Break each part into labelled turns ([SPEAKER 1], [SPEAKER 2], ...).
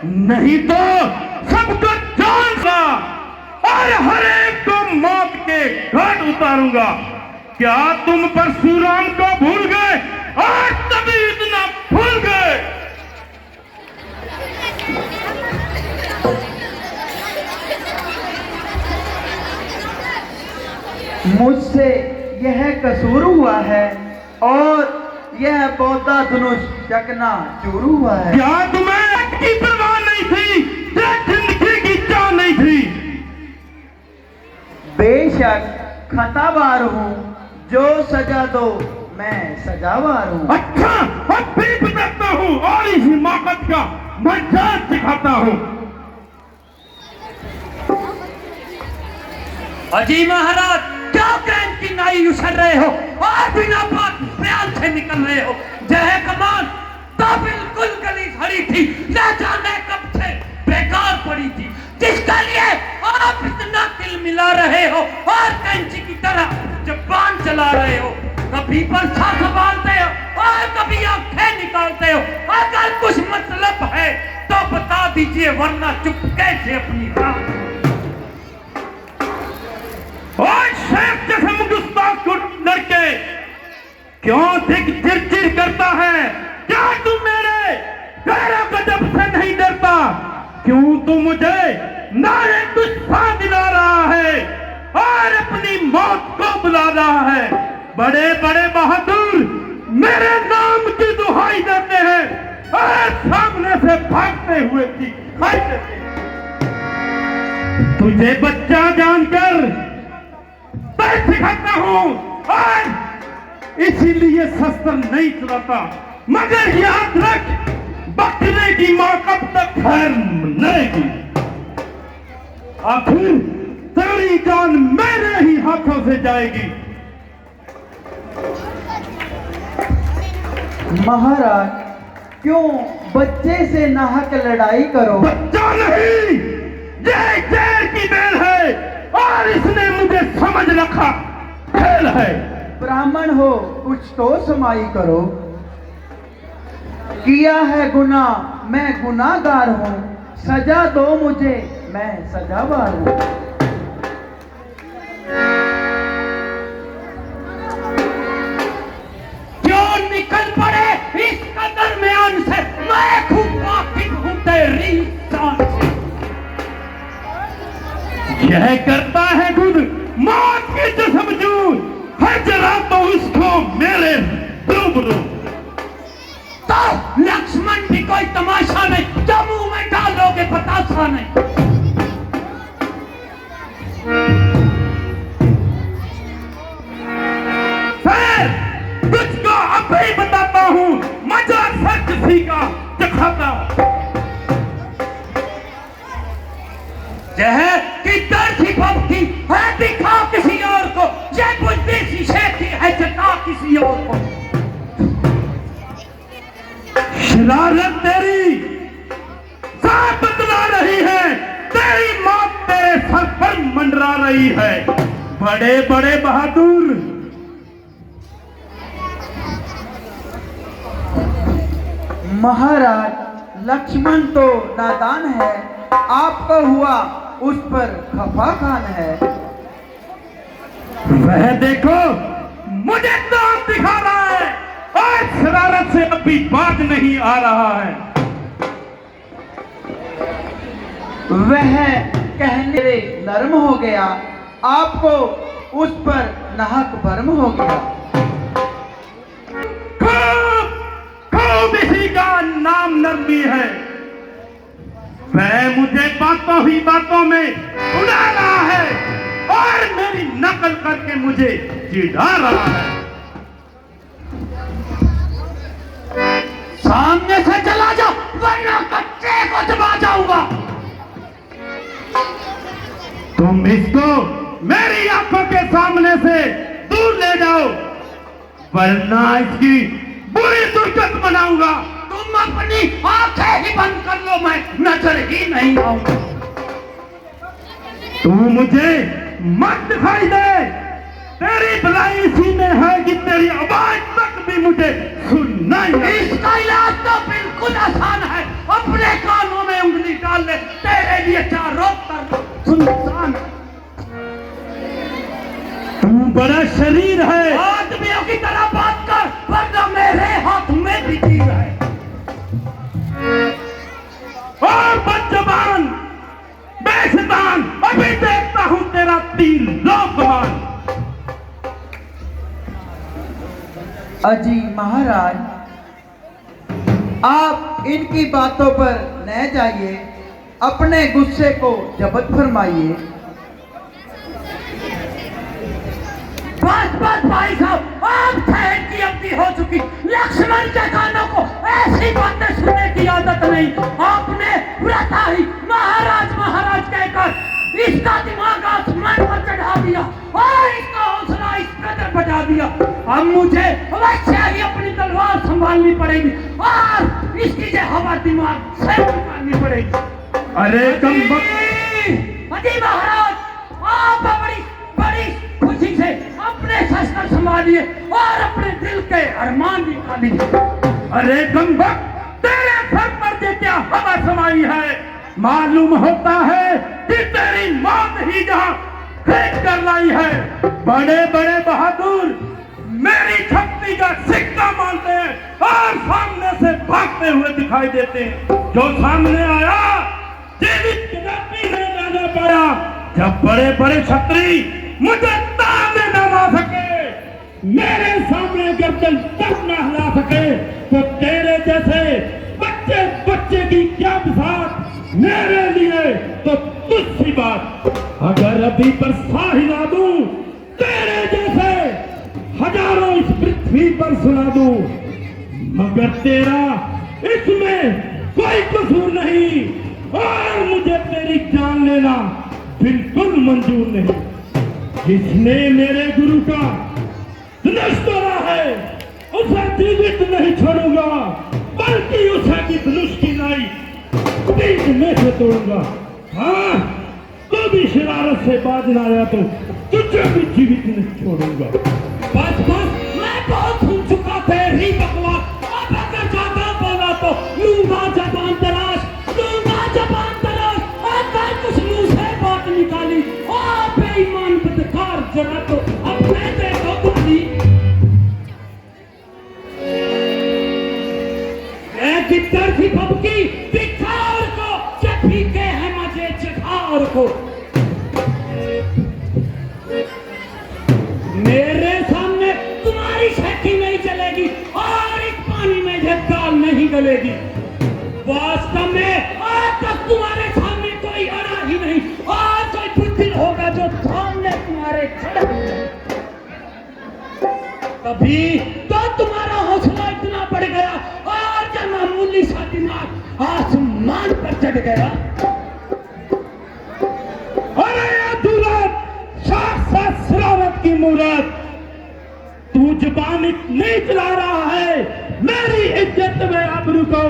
[SPEAKER 1] नहीं तो सबको जानूंगा और हर एक को मौत के घाट उतारूंगा। क्या तुम परशुराम को भूल गए और तभी इतना भूल गए?
[SPEAKER 2] मुझसे यह कसूर हुआ है और यह पौधा धनुष चकना चूर हुआ है।
[SPEAKER 1] क्या तुम्हें की परवाह नहीं थी? क्या जिंदगी की चाह नहीं थी?
[SPEAKER 2] बेशक खतावार हूँ, जो सजा दो मैं सजावार हूँ।
[SPEAKER 1] अच्छा, अब भी बताता हूँ और इस हिमाकत का मजाक सिखाता हूँ।
[SPEAKER 3] अजी महाराज, क्या क्रैंक की नाई उछल रहे हो और बिना बात प्याल से निकल रहे हो? जय कमान तो बिल्कुल गली खड़ी थी, न जाने कब से बेकार पड़ी थी, जिसके लिए आप इतना तिल मिला रहे हो और कैंची की तरह जबान चला रहे हो। कभी परछा संभालते हो और कभी आंखें निकालते हो। अगर कुछ मतलब है तो बता दीजिए, वरना चुपके से अपनी राह।
[SPEAKER 1] और शेख जैसे गुस्ताख लड़के क्यों दिख चिड़चिड़ करता है? क्या तू मेरे पैरों का जब से नहीं डरता? क्यों तू मुझे नारे गुस्सा दिला रहा है और अपनी मौत को बुला रहा है? बड़े बड़े बहादुर मेरे नाम की दुहाई देते हैं और सामने से भागते हुए दिखाई देते हैं। तुझे बच्चा जानकर मैं सिखाता हूँ और इसीलिए शस्त्र नहीं चलाता, मगर याद रख, बकरे की माँ कब तक खैर मनाएगी? आखिर तेरी जान मेरे ही हाथों से जाएगी।
[SPEAKER 2] महाराज, क्यों बच्चे से नाहक लड़ाई करो?
[SPEAKER 1] बच्चा नहीं, ये शेर की बेल है और इसने मुझे समझ रखा खेल है।
[SPEAKER 2] ब्राह्मण हो, कुछ तो समाई करो। किया है गुनाह, मैं गुनाहगार हूँ, सजा दो मुझे, मैं सजावार हूँ।
[SPEAKER 3] क्यों निकल पड़े इस दरमियान से? मैं खूब वाकिफ हूँ तेरी जान से।
[SPEAKER 1] यह करता है खुद मौत की जसमजूद है, जरा तो उसको मेरे रूबरू।
[SPEAKER 3] तो लक्ष्मण भी कोई तमाशा नहीं, जो मुंह में डालोगे बतासा नहीं।
[SPEAKER 1] फिर तुझको अभी बताता हूँ मजा से किसी का दिखाता।
[SPEAKER 3] जय कि दर्जी बब की है दिखा किसी और को, ये बुद्धि शीशे की है जता किसी और को।
[SPEAKER 1] शरारत तेरी साफ बतला रही है, तेरी मौत तेरे सर पर मंडरा रही है। बड़े बड़े बहादुर
[SPEAKER 2] महाराज, लक्ष्मण तो नादान है, आपका हुआ उस पर खफा खान है।
[SPEAKER 1] वह देखो मुझे दांत दिखा रहा है और शरारत से अभी बात नहीं आ रहा है।
[SPEAKER 2] वह कहने से नरम हो गया, आपको उस पर नाहक भरम हो गया।
[SPEAKER 1] खूब इसी का नाम नरमी है। वह मुझे बातों ही बातों में उड़ा रहा है और मेरी नकल करके मुझे चिढ़ा रहा है।
[SPEAKER 3] सामने से चला जा, वरना कच्चे को दबा जाऊंगा।
[SPEAKER 1] तुम इसको मेरी आंखों के सामने से दूर ले जाओ, वरना इसकी बुरी दुर्गत बनाऊंगा।
[SPEAKER 3] तुम अपनी आंखें ही बंद कर लो, मैं नजर ही नहीं आऊंगा।
[SPEAKER 1] तू मुझे मत दिखाई दे, तेरी भलाई इसी में है कि तेरी आवाज तक भी मुझे सुनना ही नहीं।
[SPEAKER 3] इसका इलाज तो बिल्कुल आसान है, अपने कानों में उंगली लिए चारों तरफ सुनसान।
[SPEAKER 1] तू बड़ा शरीर है,
[SPEAKER 3] आदमियों की तरह बात कर, वरना मेरे हाथ में भी तीर है।
[SPEAKER 1] और बदजबान बेशैतान, अभी देखता हूं तेरा तीर लोकमान।
[SPEAKER 2] अजी महाराज, आप इनकी बातों पर न जाइए, अपने गुस्से को जब्त फरमाइए।
[SPEAKER 3] बस बस भाई साहब, आप ठहर की अवधि हो चुकी। लक्ष्मण के कानों को ऐसी बातें सुनने की आदत नहीं। आपने व्रता ही महाराज महाराज कहकर इसका दिमाग आसमान पर चढ़ा दिया और इसका हौसला इस कदर बढ़ा दिया। अब मुझे अवश्य ही अपनी तलवार संभालनी पड़ेगी और इसकी जो हवा दिमाग से निकालनी पड़ेगी।
[SPEAKER 1] अरे
[SPEAKER 3] अजी महाराज, आप बड़ी बड़ी खुशी से अपने शस्त्र संभालिए और अपने दिल के अरमान निकालिए।
[SPEAKER 1] अरे गंबक, तेरे सर पर ये क्या हवा समाई है? मालूम होता है कि तेरी मौत ही जहां खरीद कर लाई है। बड़े बड़े बहादुर मेरी शक्ति का सिक्का मानते हैं और सामने से भागते हुए दिखाई देते हैं। जो सामने आया जीवित कदापि नहीं जाना पाया। जब बड़े बड़े क्षत्रिय मुझे ताने न ला सके, मेरे सामने गर्दन तक न हिला सके, तो तेरे जैसे बच्चे बच्चे की क्या बिसात मेरे लिए तो तुझसी बात। अगर अभी पर सा हिला दूं, तेरे जैसे हजारों इस पृथ्वी पर सुना दूं, मगर तेरा इसमें कोई कसूर नहीं और मुझे तेरी जान लेना बिल्कुल मंजूर नहीं। जिसने मेरे गुरु का धनुष तोड़ा है, उसे जीवित नहीं छोड़ूंगा, बल्कि उसे भी धनुष की नाई बीच में से तोड़ूंगा। हाँ, तो भी शरारत से बाज ना आया तो तुझे भी जीवित नहीं छोड़ूंगा।
[SPEAKER 3] बस बस, मैं बहुत सुन चुका तेरी बकवास। अब अगर ज्यादा बोला तो लूंगा जबान तराश, लूंगा जबान तराश। अगर कुछ मुंह से बात निकाली और बेईमान बदकार जरा तो अब मैं देखो तुम्हारी गिद्दर की भबकी भिखार को, जब फीके हैं मजे चिखार को। मेरे सामने तुम्हारी शक्ति नहीं चलेगी और इस पानी में ये दाल नहीं गलेगी। वास्तव में आज तक तुम्हारे सामने कोई अड़ा ही नहीं और कोई बुद्धिल होगा जो सामने तुम्हारे खड़ा है। तभी तो तुम्हारा हौसला इतना बढ़ गया और जब मामूली सा दिमाग आसमान पर चढ़ गया।
[SPEAKER 1] अरे ये दूरत, साक्षात शरारत की मूरत, तू जुबान नहीं चला रहा है, मेरी इज्जत में आबरू को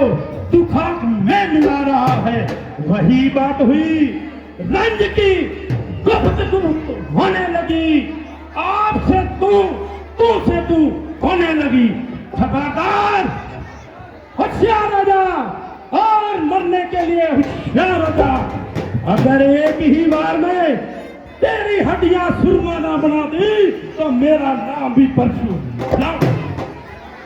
[SPEAKER 1] तू खाक में मिला रहा है। वही बात हुई रंज की, गुफ्तगू होने लगी, आपसे तू से तू होने लगी। खबरदार, होशियार हो जा और मरने के लिए होशियार हो जा। अगर एक ही बार में तेरी हड्डियां सुरमा ना बना दी तो मेरा नाम भी परशु।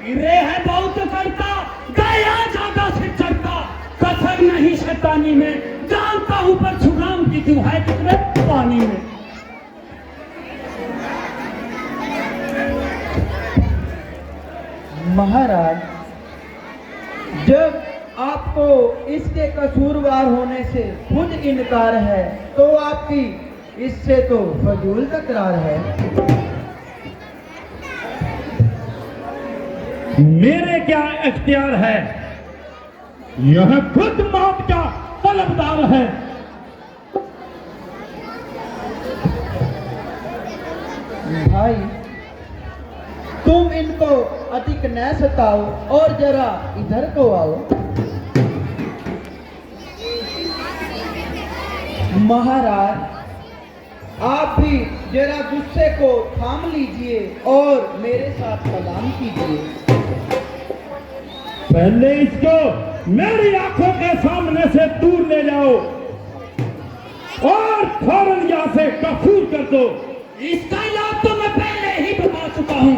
[SPEAKER 3] गिरे है बहुत करता, गया ज्यादा से चढ़ता, कसर नहीं शैतानी में, जानता हूं पर छुराम की तू है कितने पानी में।
[SPEAKER 2] महाराज, जब आपको इसके कसूरवार होने से खुद इनकार है तो आपकी इससे तो फजूल तकरार है।
[SPEAKER 1] मेरे क्या इख्तियार है, यह खुद मौत का तलबदार है।
[SPEAKER 2] भाई, तुम इनको अधिक न सताओ और जरा इधर को आओ। महाराज, आप भी जरा गुस्से को थाम लीजिए और मेरे साथ कलाम कीजिए।
[SPEAKER 1] पहले इसको मेरी आंखों के सामने से दूर ले जाओ। और फौरन यहाँ से कसूर कर दो।
[SPEAKER 3] इसका इलाज तो मैं पहले ही बता चुका हूं।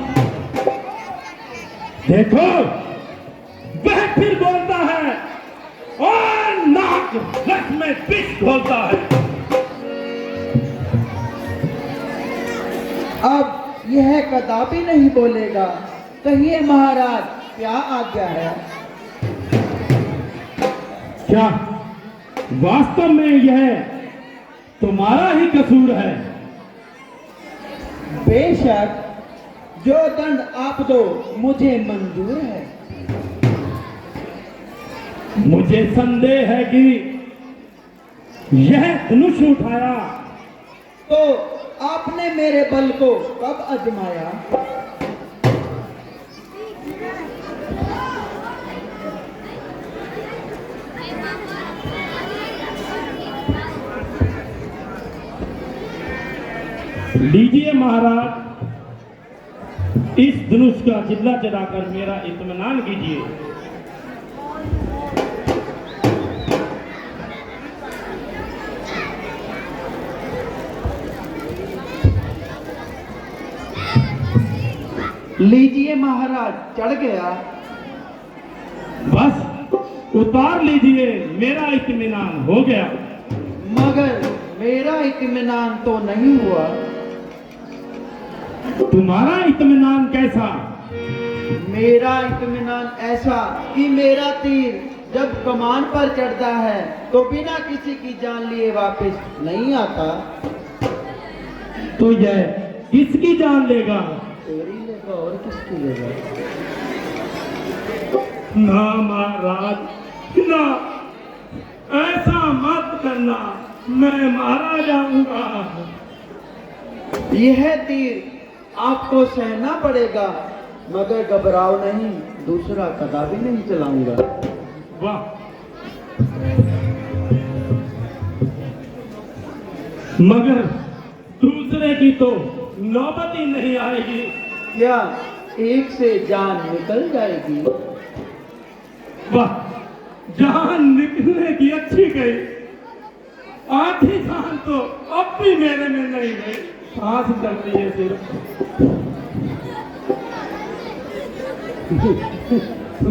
[SPEAKER 1] देखो वह फिर बोलता है और नाक रस में विष घोलता है।
[SPEAKER 2] अब यह कदापि नहीं बोलेगा। कहिए महाराज, क्या आज्ञा है?
[SPEAKER 1] क्या वास्तव में यह तुम्हारा ही कसूर है?
[SPEAKER 2] बेशक, जो दंड आप दो मुझे मंजूर है।
[SPEAKER 1] मुझे संदेह है कि यह धनुष उठाया
[SPEAKER 2] तो आपने मेरे बल को कब आजमाया?
[SPEAKER 1] लीजिए महाराज, इस धनुष का चिल्ला चढ़ाकर मेरा इत्मीनान कीजिए।
[SPEAKER 2] लीजिए महाराज, चढ़ गया।
[SPEAKER 1] बस उतार लीजिए, मेरा इत्मीनान हो गया।
[SPEAKER 2] मगर मेरा इत्मीनान तो नहीं हुआ।
[SPEAKER 1] तुम्हारा इत्मीनान कैसा?
[SPEAKER 2] मेरा इत्मीनान ऐसा कि मेरा तीर जब कमान पर चढ़ता है तो बिना किसी की जान लिए वापस नहीं आता।
[SPEAKER 1] तो यह किसकी जान लेगा?
[SPEAKER 2] तेरी लेगा और किसकी लेगा?
[SPEAKER 1] ना महाराज ना, ऐसा मत करना, मैं मारा जाऊंगा।
[SPEAKER 2] यह तीर आपको सहना पड़ेगा, मगर घबराओ नहीं, दूसरा कदापि नहीं चलाऊंगा।
[SPEAKER 1] वाह, मगर दूसरे की तो नौबत ही नहीं आएगी।
[SPEAKER 2] क्या एक से जान निकल जाएगी?
[SPEAKER 1] वाह, जान निकलने की अच्छी गई, आधी जान तो अब भी मेरे में नहीं गई, सांस चलती है सिर्फ।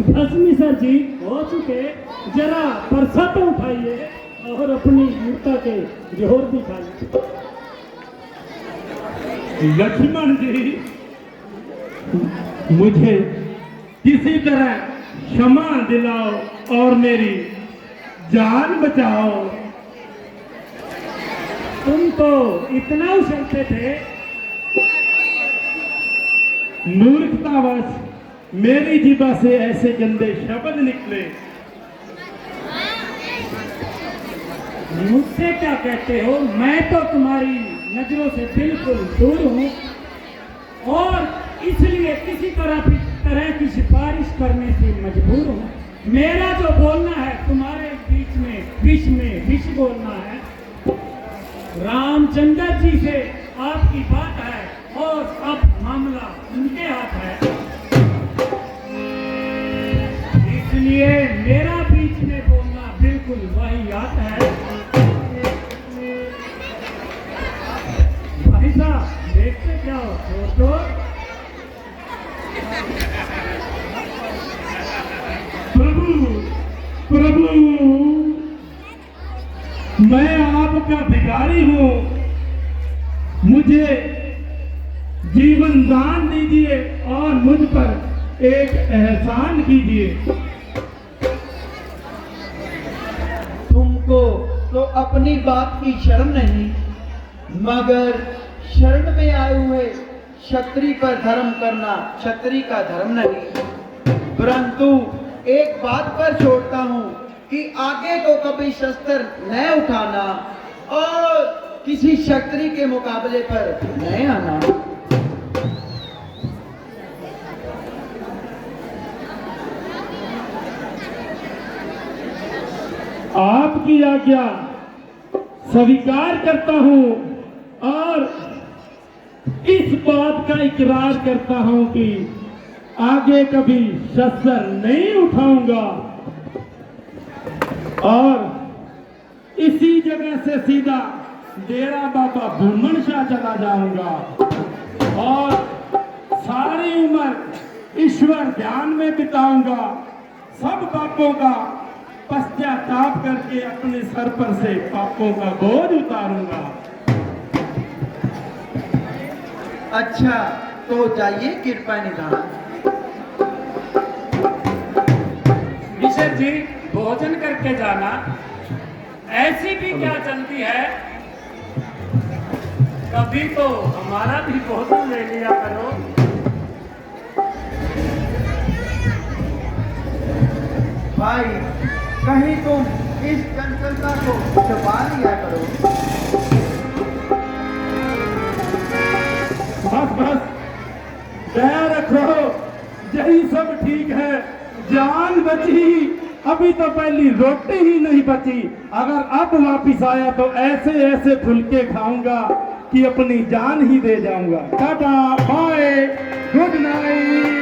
[SPEAKER 4] भस्मी सर जी हो चुके, जरा परसा तो उठाइए और अपनी वीरता के जोर दिखाइए।
[SPEAKER 1] लक्ष्मण जी, मुझे किसी तरह क्षमा दिलाओ और मेरी जान बचाओ।
[SPEAKER 4] तुम तो इतना उछलते थे।
[SPEAKER 1] मूर्खतावश मेरी जीभा से ऐसे गंदे शब्द निकले।
[SPEAKER 4] मुझसे क्या कहते हो? मैं तो तुम्हारी नजरों से बिल्कुल दूर हूँ और इसलिए किसी तरह की सिफारिश करने से मजबूर हूँ। मेरा जो बोलना है तुम्हारे बीच में विष बोलना है। रामचंद्र जी से आपकी बात है और अब मामला उनके हाथ है, इसलिए मेरा बीच में बोलना बिल्कुल वही आता है। भाई साहब देखते क्या हो तो
[SPEAKER 1] प्रभु, मैं आपका भिखारी हूँ, मुझे जीवन दान दीजिए और मुझ पर एक एहसान कीजिए।
[SPEAKER 2] तुमको तो अपनी बात की शर्म नहीं, मगर शरण में आए हुए क्षत्रिय पर धर्म करना क्षत्रिय का धर्म नहीं। परंतु एक बात पर छोड़ता हूँ कि आगे तो कभी शस्त्र न उठाना और किसी क्षत्रिय के मुकाबले पर न आना।
[SPEAKER 1] आपकी आज्ञा स्वीकार करता हूँ और इस बात का इकरार करता हूँ कि आगे कभी शस्त्र नहीं उठाऊंगा और इसी जगह से सीधा डेरा बाबा भूमन शाह चला जाऊंगा और सारी उम्र ईश्वर ध्यान में बिताऊंगा। सब पापों का पश्चाताप करके अपने सर पर से पापों का बोझ उतारूंगा।
[SPEAKER 2] अच्छा, तो जाइए कृपा निधान।
[SPEAKER 4] मिश्र जी, भोजन करके जाना। ऐसी भी क्या चलती है, कभी तो हमारा भी भोजन ले लिया करो।
[SPEAKER 2] भाई, कहीं तुम इस चंचलता को छुपा लिया करो।
[SPEAKER 1] बस बस, दया रखो, यही सब ठीक है। जान बची, अभी तो पहली रोटी ही नहीं बची। अगर अब वापिस आया तो ऐसे ऐसे फुलके खाऊंगा कि अपनी जान ही दे जाऊंगा। Tata bye, good night.